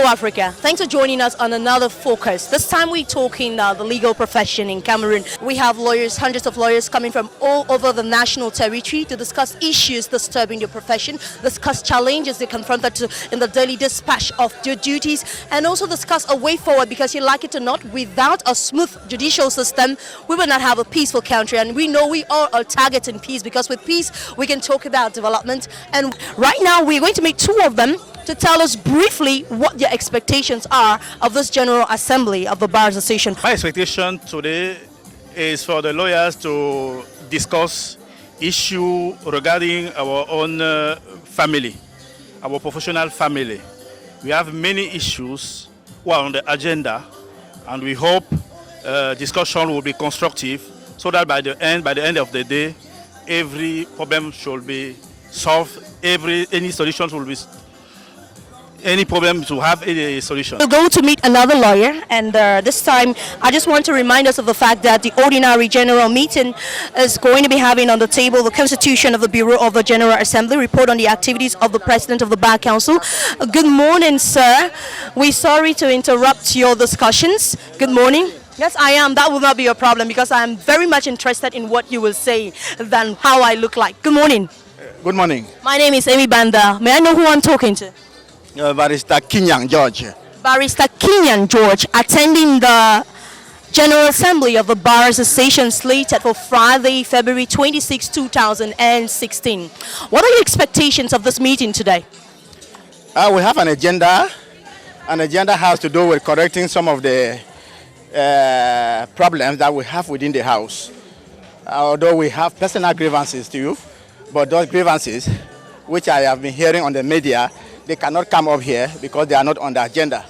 Africa. Thanks for joining us on another focus. This time we're talking the legal profession in Cameroon. We have lawyers, hundreds of lawyers coming from all over the national territory to discuss issues disturbing your profession, discuss challenges they confronted in the daily dispatch of their duties, and also discuss a way forward, because you like it or not, without a smooth judicial system, we will not have a peaceful country. And we know we all are targeting peace, because with peace we can talk about development. And right now we're going to meet two of them to tell us briefly what their expectations are of this General Assembly of the Bar Association. My expectation today is for the lawyers to discuss issues regarding our own family, our professional family. We have many issues on the agenda, and we hope discussion will be constructive, so that by the end of the day, every problem should be solved. Any solutions will be. Any problem to have a solution. We're going to meet another lawyer, and this time I just want to remind us of the fact that the ordinary general meeting is going to be having on the table the Constitution of the Bureau of the General Assembly, report on the activities of the President of the Bar Council. Good morning, sir. We're sorry to interrupt your discussions. Good morning. Yes, I am. That will not be a problem, because I'm very much interested in what you will say than how I look like. Good morning. Good morning. My name is Amy Banda. May I know who I'm talking to? Barrister Kinyan George. Barrister Kinyan George, attending the General Assembly of the Bar Association slated for Friday, February 26, 2016. What are your expectations of this meeting today? We have an agenda. An agenda has to do with correcting some of the problems that we have within the House. Although we have personal grievances too, but those grievances, which I have been hearing on the media, they cannot come up here because they are not on the agenda.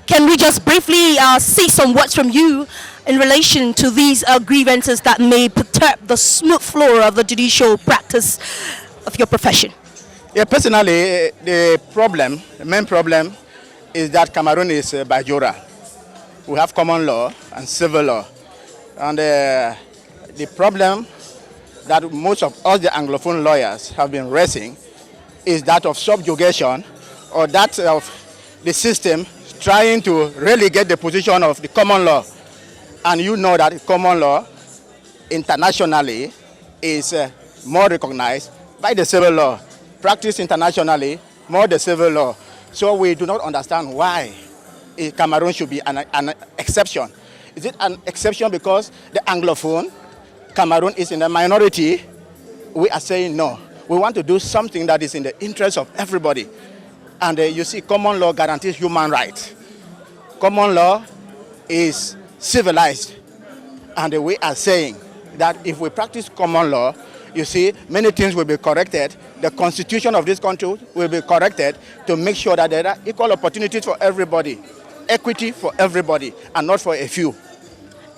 Can we just briefly see some words from you in relation to these grievances that may perturb the smooth flow of the judicial practice of your profession? Yeah, personally, the main problem is that Cameroon is bajora. We have common law and civil law. And the problem that most of us, the Anglophone lawyers, have been raising is that of subjugation, or that of the system trying to relegate the position of the common law. And you know that common law internationally is more recognized by the civil law, practiced internationally more the civil law. So we do not understand why Cameroon should be an exception. Is it an exception because the Anglophone Cameroon is in a minority? We are saying no. We want to do something that is in the interest of everybody. And you see, common law guarantees human rights. Common law is civilized. And we are saying that if we practice common law, you see, many things will be corrected. The constitution of this country will be corrected to make sure that there are equal opportunities for everybody, equity for everybody, and not for a few.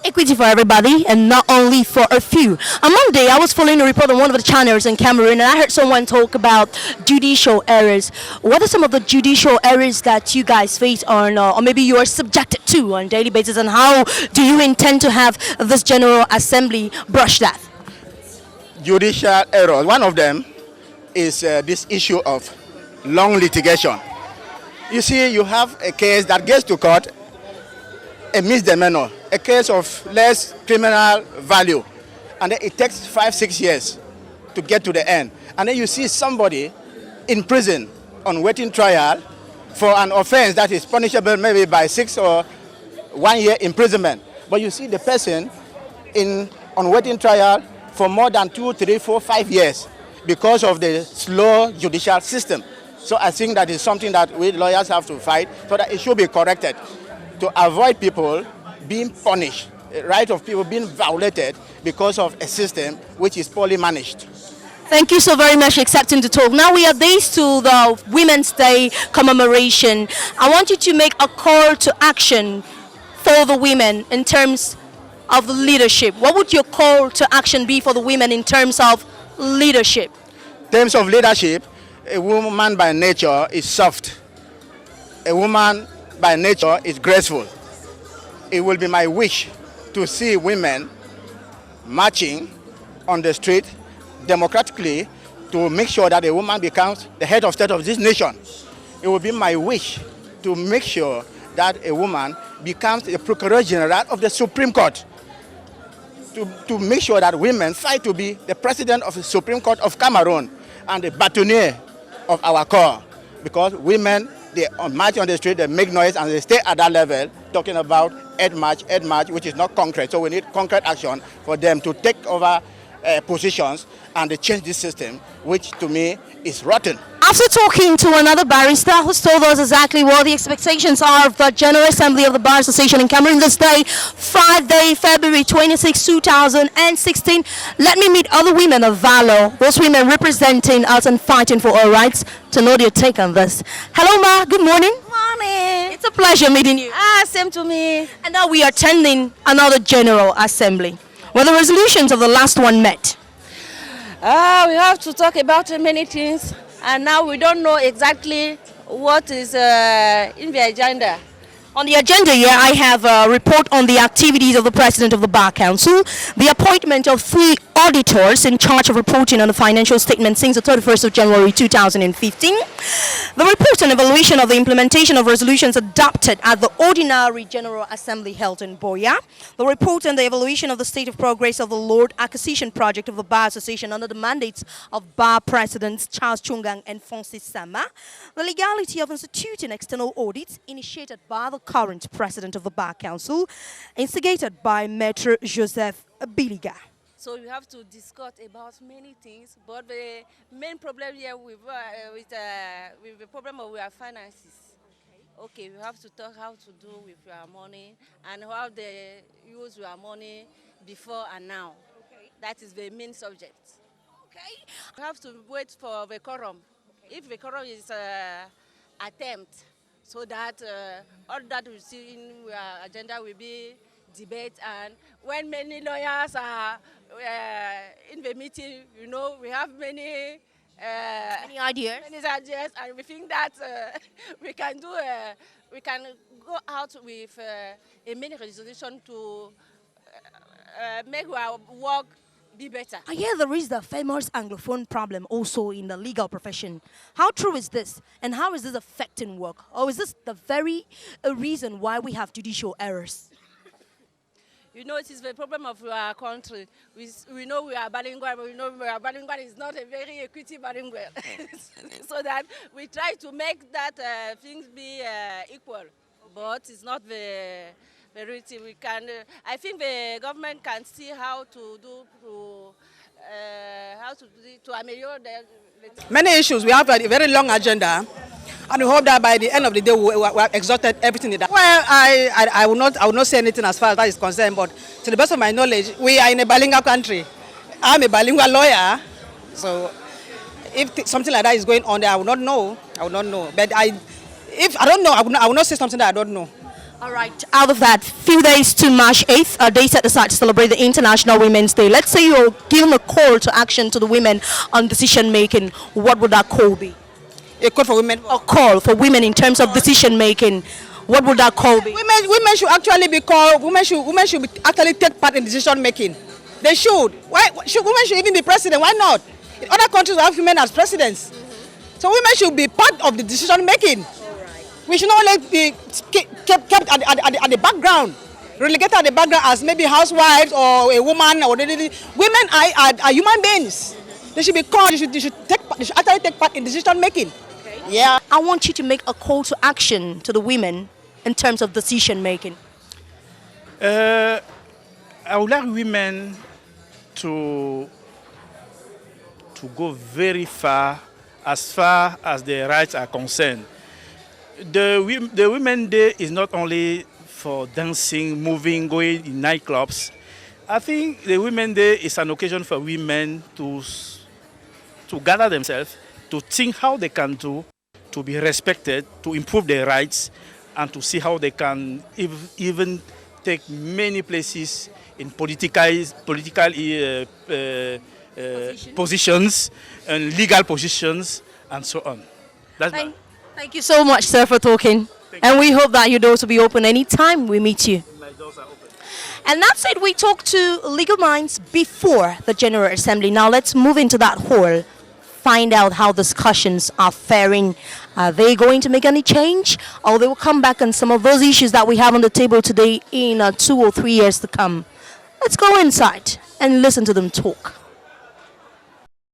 Equity for everybody and not only for a few. On Monday, I was following a report on one of the channels in Cameroon, and I heard someone talk about judicial errors. What are some of the judicial errors that you guys face on, or maybe you are subjected to on a daily basis, and how do you intend to have this General Assembly brush that? Judicial errors. One of them is this issue of long litigation. You see, you have a case that gets to court, a misdemeanor, a case of less criminal value, and then it takes 5-6 years to get to the end. And then you see somebody in prison on waiting trial for an offense that is punishable maybe by 6 or 1 year imprisonment. But you see the person on waiting trial for more than 2, 3, 4, 5 years because of the slow judicial system. So I think that is something that we lawyers have to fight, so that it should be corrected to avoid people being punished, the right of people being violated because of a system which is poorly managed. Thank you so very much for accepting the talk. Now we are days to the Women's Day commemoration. I want you to make a call to action for the women in terms of leadership. What would your call to action be for the women in terms of leadership? In terms of leadership, a woman by nature is soft. A woman by nature is graceful. It will be my wish to see women marching on the street democratically to make sure that a woman becomes the head of state of this nation. It will be my wish to make sure that a woman becomes the Procureur General of the Supreme Court, to make sure that women fight to be the president of the Supreme Court of Cameroon and the bâtonnier of our core. Because women, they march on the street, they make noise, and they stay at that level, talking about head march, which is not concrete. So we need concrete action for them to take over positions and they change this system, which to me is rotten. After talking to another barrister who's told us exactly what the expectations are of the General Assembly of the Bar Association in Cameroon this day, Friday, February 26, 2016, let me meet other women of valor, those women representing us and fighting for our rights, to know their take on this. Hello, Ma. Good morning. Morning. It's a pleasure meeting you. Same to me. And now we are attending another General Assembly, where the resolutions of the last one met. We have to talk about many things, and now we don't know exactly what is in the agenda. On the agenda here, I have a report on the activities of the President of the Bar Council, the appointment of 3 auditors in charge of reporting on the financial statement since the 31st of January 2015, the report and evaluation of the implementation of resolutions adopted at the Ordinary General Assembly held in Boya, the report and the evaluation of the state of progress of the Lord Acquisition Project of the Bar Association under the mandates of Bar Presidents Charles Chungang and Francis Sama, the legality of instituting external audits initiated by the current President of the Bar Council, instigated by Maître Joseph Biliga. So we have to discuss about many things, but the main problem here with the problem of our finances. Okay, we have to talk how to do with our money and how they use our money before and now. Okay. That is the main subject. Okay. We have to wait for the quorum. Okay. If the quorum is attempt, so that all that we see in our agenda will be debate, and when many lawyers are in the meeting, you know, we have many ideas, and we think that we can go out with a mini resolution to make our work be better. I hear there is the famous Anglophone problem also in the legal profession. How true is this? And how is this affecting work? Or is this the very reason why we have judicial errors? You know, it is the problem of our country. We know we are bilingual, but we know our bilingual is not a very equity bilingual. So that we try to make that things be equal, but it's not the reality. We can. I think the government can see how to do to ameliorate the many issues. We have a very long agenda, and we hope that by the end of the day we have exhausted everything in that. Well, I will not say anything as far as that is concerned, but to the best of my knowledge, we are in a bilingual country. I'm a bilingual lawyer, so if something like that is going on there, I will not know. But if I don't know, I will not say something that I don't know. All right, out of that, few days to March 8th, a day set aside to celebrate the International Women's Day. Let's say you're giving a call to action to the women on decision making. What would that call be? A call for women? A call for women in terms of decision making. What would that call be? Women should actually be called. Women should actually take part in decision making. They should. Women should even be president? Why not? In other countries, we have women as presidents. So women should be part of the decision making. We should not only be kept at the background, relegated at the background as maybe housewives or a woman. Women are human beings. They should be called. They should actually take part in decision making. Okay. Yeah. I want you to make a call to action to the women in terms of decision making. I would like women to go very far as their rights are concerned. The Women's Day is not only for dancing, moving, going in nightclubs. I think the Women's Day is an occasion for women to gather themselves, to think how they can do to be respected, to improve their rights, and to see how they can even take many places in political positions and legal positions and so on. Thank you so much, sir, for talking. And we hope that your doors will be open anytime we meet you. My doors are open. And that's it. We talked to legal minds before the General Assembly. Now let's move into that hall, find out how discussions are faring. Are they going to make any change? Or they will come back on some of those issues that we have on the table today in 2 or 3 years to come. Let's go inside and listen to them talk.